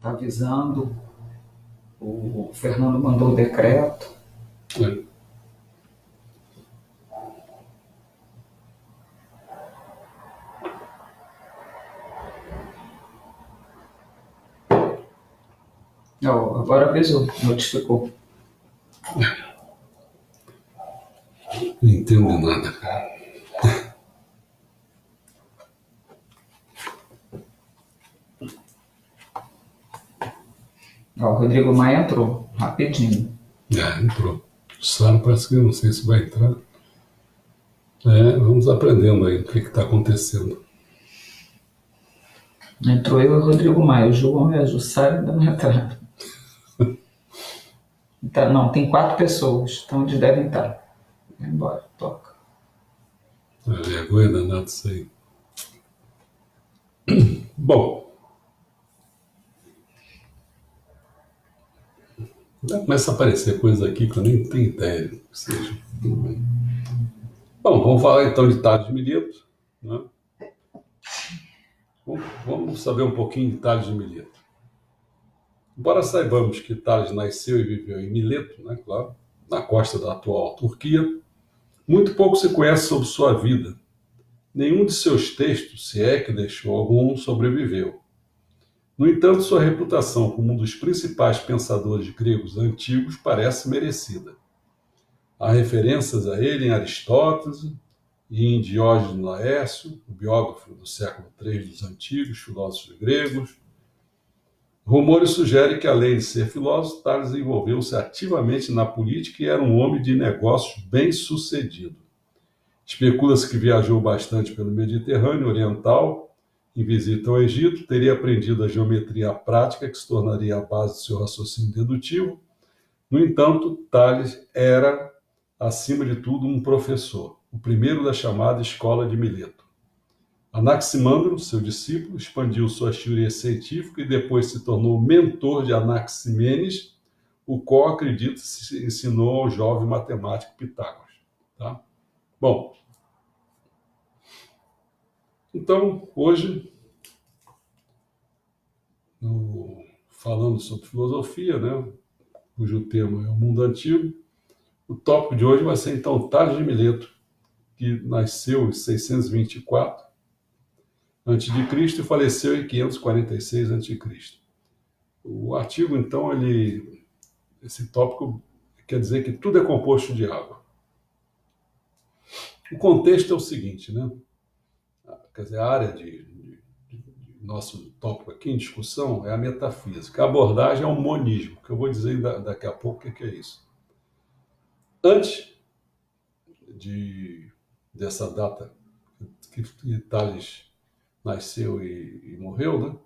Está avisando. O Fernando mandou o decreto. É. Agora avisou, notificou. Não entendo nada, cara. O Rodrigo Maia entrou, rapidinho. Entrou. O Sara parece que não sei se vai entrar. Vamos aprendendo aí o que está acontecendo. Entrou eu e o Rodrigo Maia. O João e a Jussara ainda não entraram. Então, não, tem 4 pessoas, então eles devem estar. Vai embora, toca. Vergonha danada isso aí. Bom. Começa a aparecer coisas aqui que eu nem tenho ideia que seja. Tudo bem. Bom, vamos falar então de Tales de Mileto, né? Vamos saber um pouquinho de Tales de Mileto. Embora saibamos que Tales nasceu e viveu em Mileto, né, claro, na costa da atual Turquia, muito pouco se conhece sobre sua vida. Nenhum de seus textos, se é que deixou algum, sobreviveu. No entanto, sua reputação como um dos principais pensadores gregos antigos parece merecida. Há referências a ele em Aristóteles e em Diógenes Laércio, o biógrafo do século III dos antigos filósofos gregos. Rumores sugerem que, além de ser filósofo, Tales envolveu-se ativamente na política e era um homem de negócios bem-sucedido. Especula-se que viajou bastante pelo Mediterrâneo Oriental, em visita ao Egito, teria aprendido a geometria prática, que se tornaria a base do seu raciocínio dedutivo. No entanto, Tales era, acima de tudo, um professor, o primeiro da chamada Escola de Mileto. Anaximandro, seu discípulo, expandiu sua teoria científica e depois se tornou mentor de Anaximenes, o qual, acredita-se, ensinou ao jovem matemático Pitágoras. Tá? Bom, então, hoje, falando sobre filosofia, né, cujo tema é o mundo antigo, o tópico de hoje vai ser, então, Tales de Mileto, que nasceu em 624 a.C. e faleceu em 546 a.C. O artigo, então, esse tópico quer dizer que tudo é composto de água. O contexto é o seguinte, né? Quer dizer, a área de nosso tópico aqui em discussão é a metafísica. A abordagem é o monismo, que eu vou dizer daqui a pouco o que é isso. Antes dessa data que Tales nasceu e morreu, né?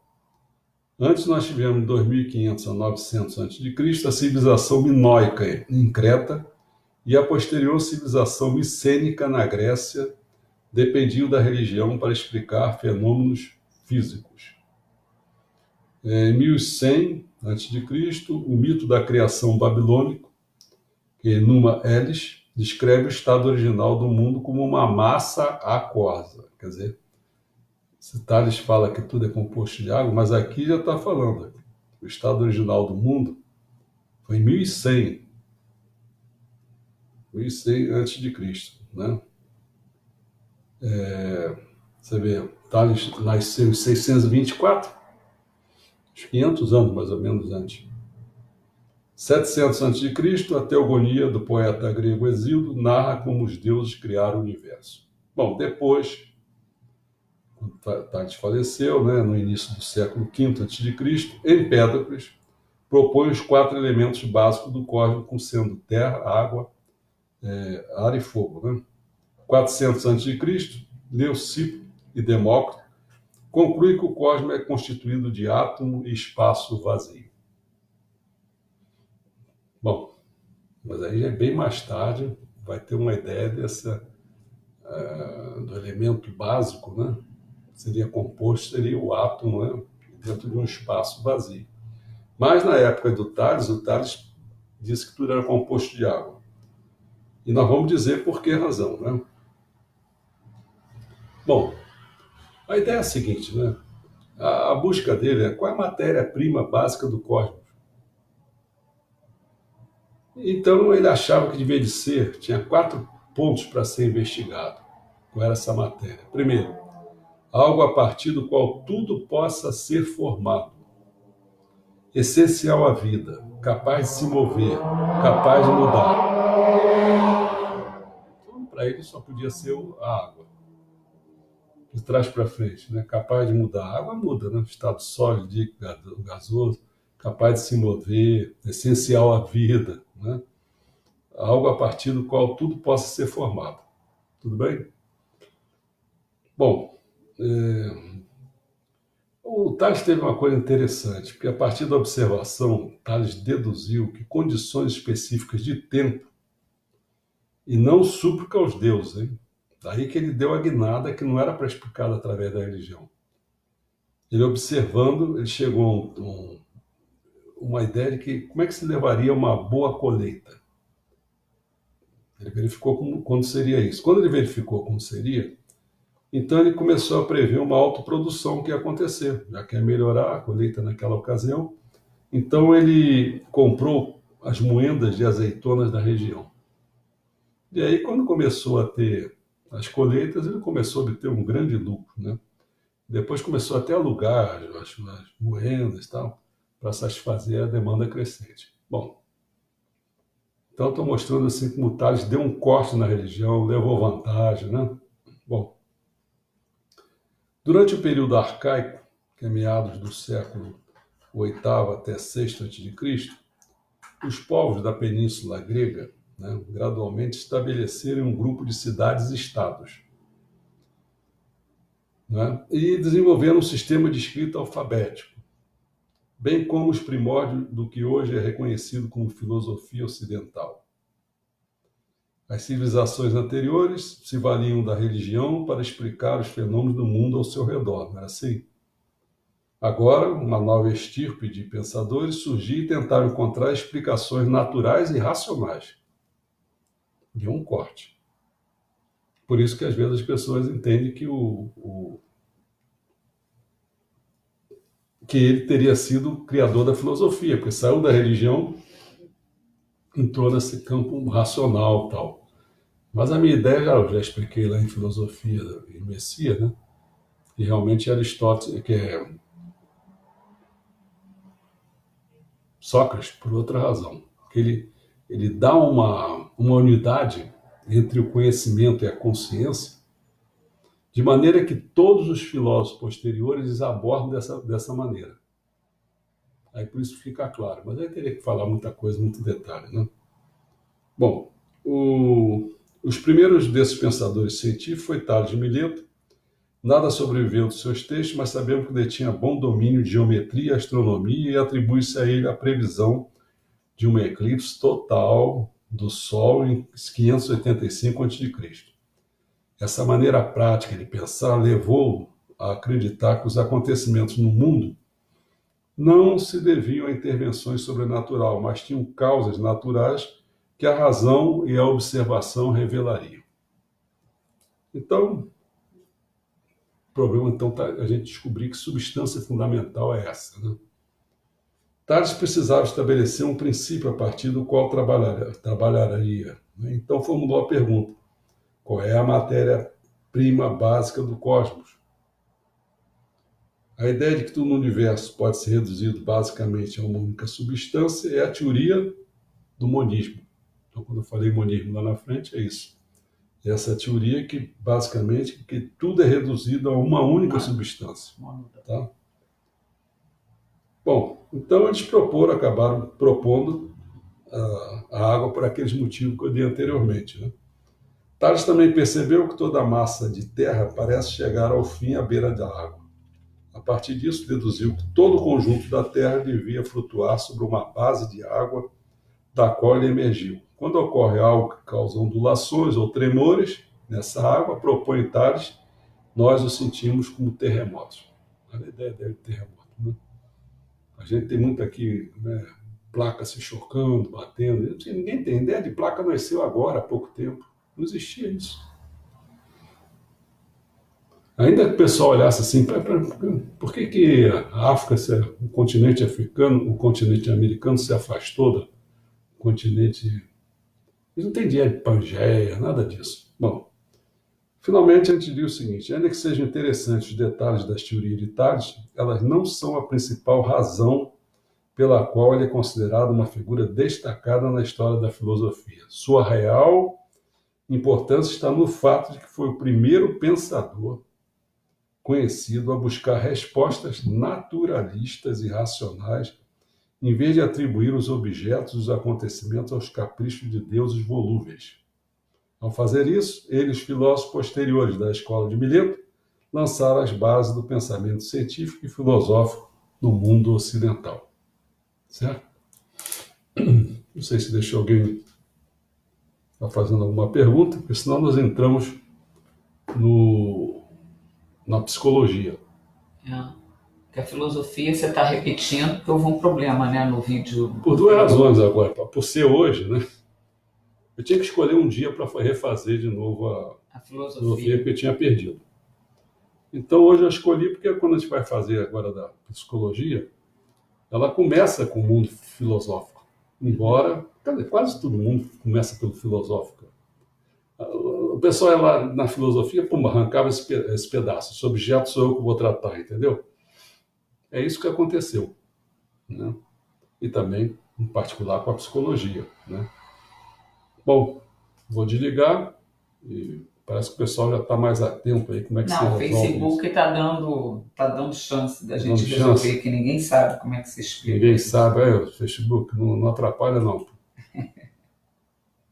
Antes nós tivemos, em 2500 a 900 a.C., a civilização minoica em Creta e a posterior civilização micênica na Grécia dependiam da religião para explicar fenômenos físicos. Em 1100 a.C., o mito da criação babilônico, que Numa Elis descreve o estado original do mundo como uma massa aquosa. Quer dizer, se Tales fala que tudo é composto de água, mas aqui já está falando. O estado original do mundo foi em 1100 a.C., né? Você vê, Tales nasceu em 624, uns 500 anos mais ou menos antes. 700 a.C., a Teogonia do poeta grego Hesíodo narra como os deuses criaram o universo. Bom, depois, quando Tales faleceu, né, no início do século V a.C., Empédocles propõe os 4 elementos básicos do cosmos, sendo terra, água, ar e fogo. Né? 400 a.C., Leucipo e Demócrito conclui que o cosmos é constituído de átomo e espaço vazio. Bom, mas aí é bem mais tarde, vai ter uma ideia do elemento básico, né? Seria composto, seria o átomo, né? Dentro de um espaço vazio. Mas na época do Tales, o Tales disse que tudo era composto de água. E nós vamos dizer por que razão, né? Bom, a ideia é a seguinte, né? A busca dele é qual é a matéria-prima básica do cosmos. Então ele achava que devia de ser, tinha 4 pontos para ser investigado. Qual era essa matéria? Primeiro, algo a partir do qual tudo possa ser formado, essencial à vida, capaz de se mover, capaz de mudar. Então, para ele só podia ser a água, de trás para frente, né? Capaz de mudar. A água muda, né? Estado sólido, líquido, gasoso, capaz de se mover, essencial à vida, né? Algo a partir do qual tudo possa ser formado. Tudo bem? Bom, o Tales teve uma coisa interessante, porque a partir da observação, Tales deduziu que condições específicas de tempo e não súplica aos deuses, hein? Daí que ele deu a guinada que não era para explicada através da religião. Ele observando, ele chegou a uma ideia de que como é que se levaria uma boa colheita. Ele verificou quando seria isso. Quando ele verificou como seria, então ele começou a prever uma autoprodução que ia acontecer, já que ia melhorar a colheita naquela ocasião. Então ele comprou as moendas de azeitonas da região. E aí, quando começou a ter as colheitas, ele começou a obter um grande lucro, né? Depois começou até a alugar as moendas e tal, para satisfazer a demanda crescente. Bom, então estou mostrando assim como o Tales deu um corte na religião, levou vantagem, né? Bom, durante o período arcaico, que é meados do século oitavo até sexto a.C., os povos da Península Grega, né, gradualmente estabeleceram um grupo de cidades-estados, né, e desenvolveram um sistema de escrita alfabético, bem como os primórdios do que hoje é reconhecido como filosofia ocidental. As civilizações anteriores se valiam da religião para explicar os fenômenos do mundo ao seu redor, não é assim? Agora, uma nova estirpe de pensadores surgiu e tentaram encontrar explicações naturais e racionais. Deu um corte. Por isso que às vezes as pessoas entendem que ele teria sido o criador da filosofia, porque saiu da religião, entrou nesse campo racional e tal. Mas a minha ideia, já expliquei lá em Filosofia e Messias, né? E realmente Aristóteles, que é Sócrates, por outra razão. Que ele dá uma unidade entre o conhecimento e a consciência, de maneira que todos os filósofos posteriores abordam dessa maneira. Aí por isso fica claro. Mas aí teria que falar muita coisa, muito detalhe, né? Bom, os primeiros desses pensadores científicos foi Tales de Mileto. Nada sobreviveu dos seus textos, mas sabemos que ele tinha bom domínio de geometria, astronomia e atribui-se a ele a previsão de um eclipse total do Sol em 585 a.C. Essa maneira prática de pensar levou a acreditar que os acontecimentos no mundo não se deviam a intervenções sobrenaturais, mas tinham causas naturais que a razão e a observação revelariam. Então, o problema então tá a gente descobrir que substância fundamental é essa, né? Tales precisava estabelecer um princípio a partir do qual trabalharia, né? Então formulou a pergunta: qual é a matéria-prima básica do cosmos? A ideia de que tudo no universo pode ser reduzido basicamente a uma única substância é a teoria do monismo. Então, quando eu falei monismo lá na frente, é isso. Essa teoria que, basicamente, que tudo é reduzido a uma única substância. Tá? Bom, então eles acabaram propondo a água por aqueles motivos que eu dei anteriormente. Né? Tales também percebeu que toda a massa de terra parece chegar ao fim à beira da água. A partir disso, deduziu que todo o conjunto da Terra devia flutuar sobre uma base de água da qual ele emergiu. Quando ocorre algo que causa ondulações ou tremores nessa água, propõe Tales, nós o sentimos como terremotos. Olha a ideia de terremoto, né? A gente tem muito aqui, né, placa se chocando, batendo. Ninguém tem ideia de placa, nasceu agora, há pouco tempo. Não existia isso. Ainda que o pessoal olhasse assim, por que, que a África, o continente africano, o continente americano se afastou do continente. Eles não tem dinheiro de Pangeia, nada disso. Bom, finalmente a gente diz o seguinte: ainda que sejam interessantes os detalhes das teorias de Tales, elas não são a principal razão pela qual ele é considerado uma figura destacada na história da filosofia. Sua real importância está no fato de que foi o primeiro pensador conhecido a buscar respostas naturalistas e racionais, em vez de atribuir os objetos e os acontecimentos aos caprichos de deuses volúveis. Ao fazer isso, eles, filósofos posteriores da escola de Mileto, lançaram as bases do pensamento científico e filosófico no mundo ocidental. Certo? Não sei se deixou alguém fazendo alguma pergunta, porque senão nós entramos na psicologia. Porque a filosofia você está repetindo, porque houve um problema, né, no vídeo. Por duas razões agora. Por ser hoje, né? Eu tinha que escolher um dia para refazer de novo a filosofia que eu tinha perdido. Então hoje eu escolhi porque quando a gente vai fazer agora da psicologia, ela começa com o mundo filosófico. Embora, quase todo mundo começa pelo filosófico. O pessoal lá na filosofia, pum, arrancava esse pedaço. Esse objeto sou eu que vou tratar, entendeu? É isso que aconteceu. Né? E também, em particular, com a psicologia. Né? Bom, vou desligar e parece que o pessoal já está mais atento aí. Como é que Não, o Facebook está dando chance da gente resolver, que ninguém sabe como é que se explica. Ninguém sabe, o Facebook não atrapalha não.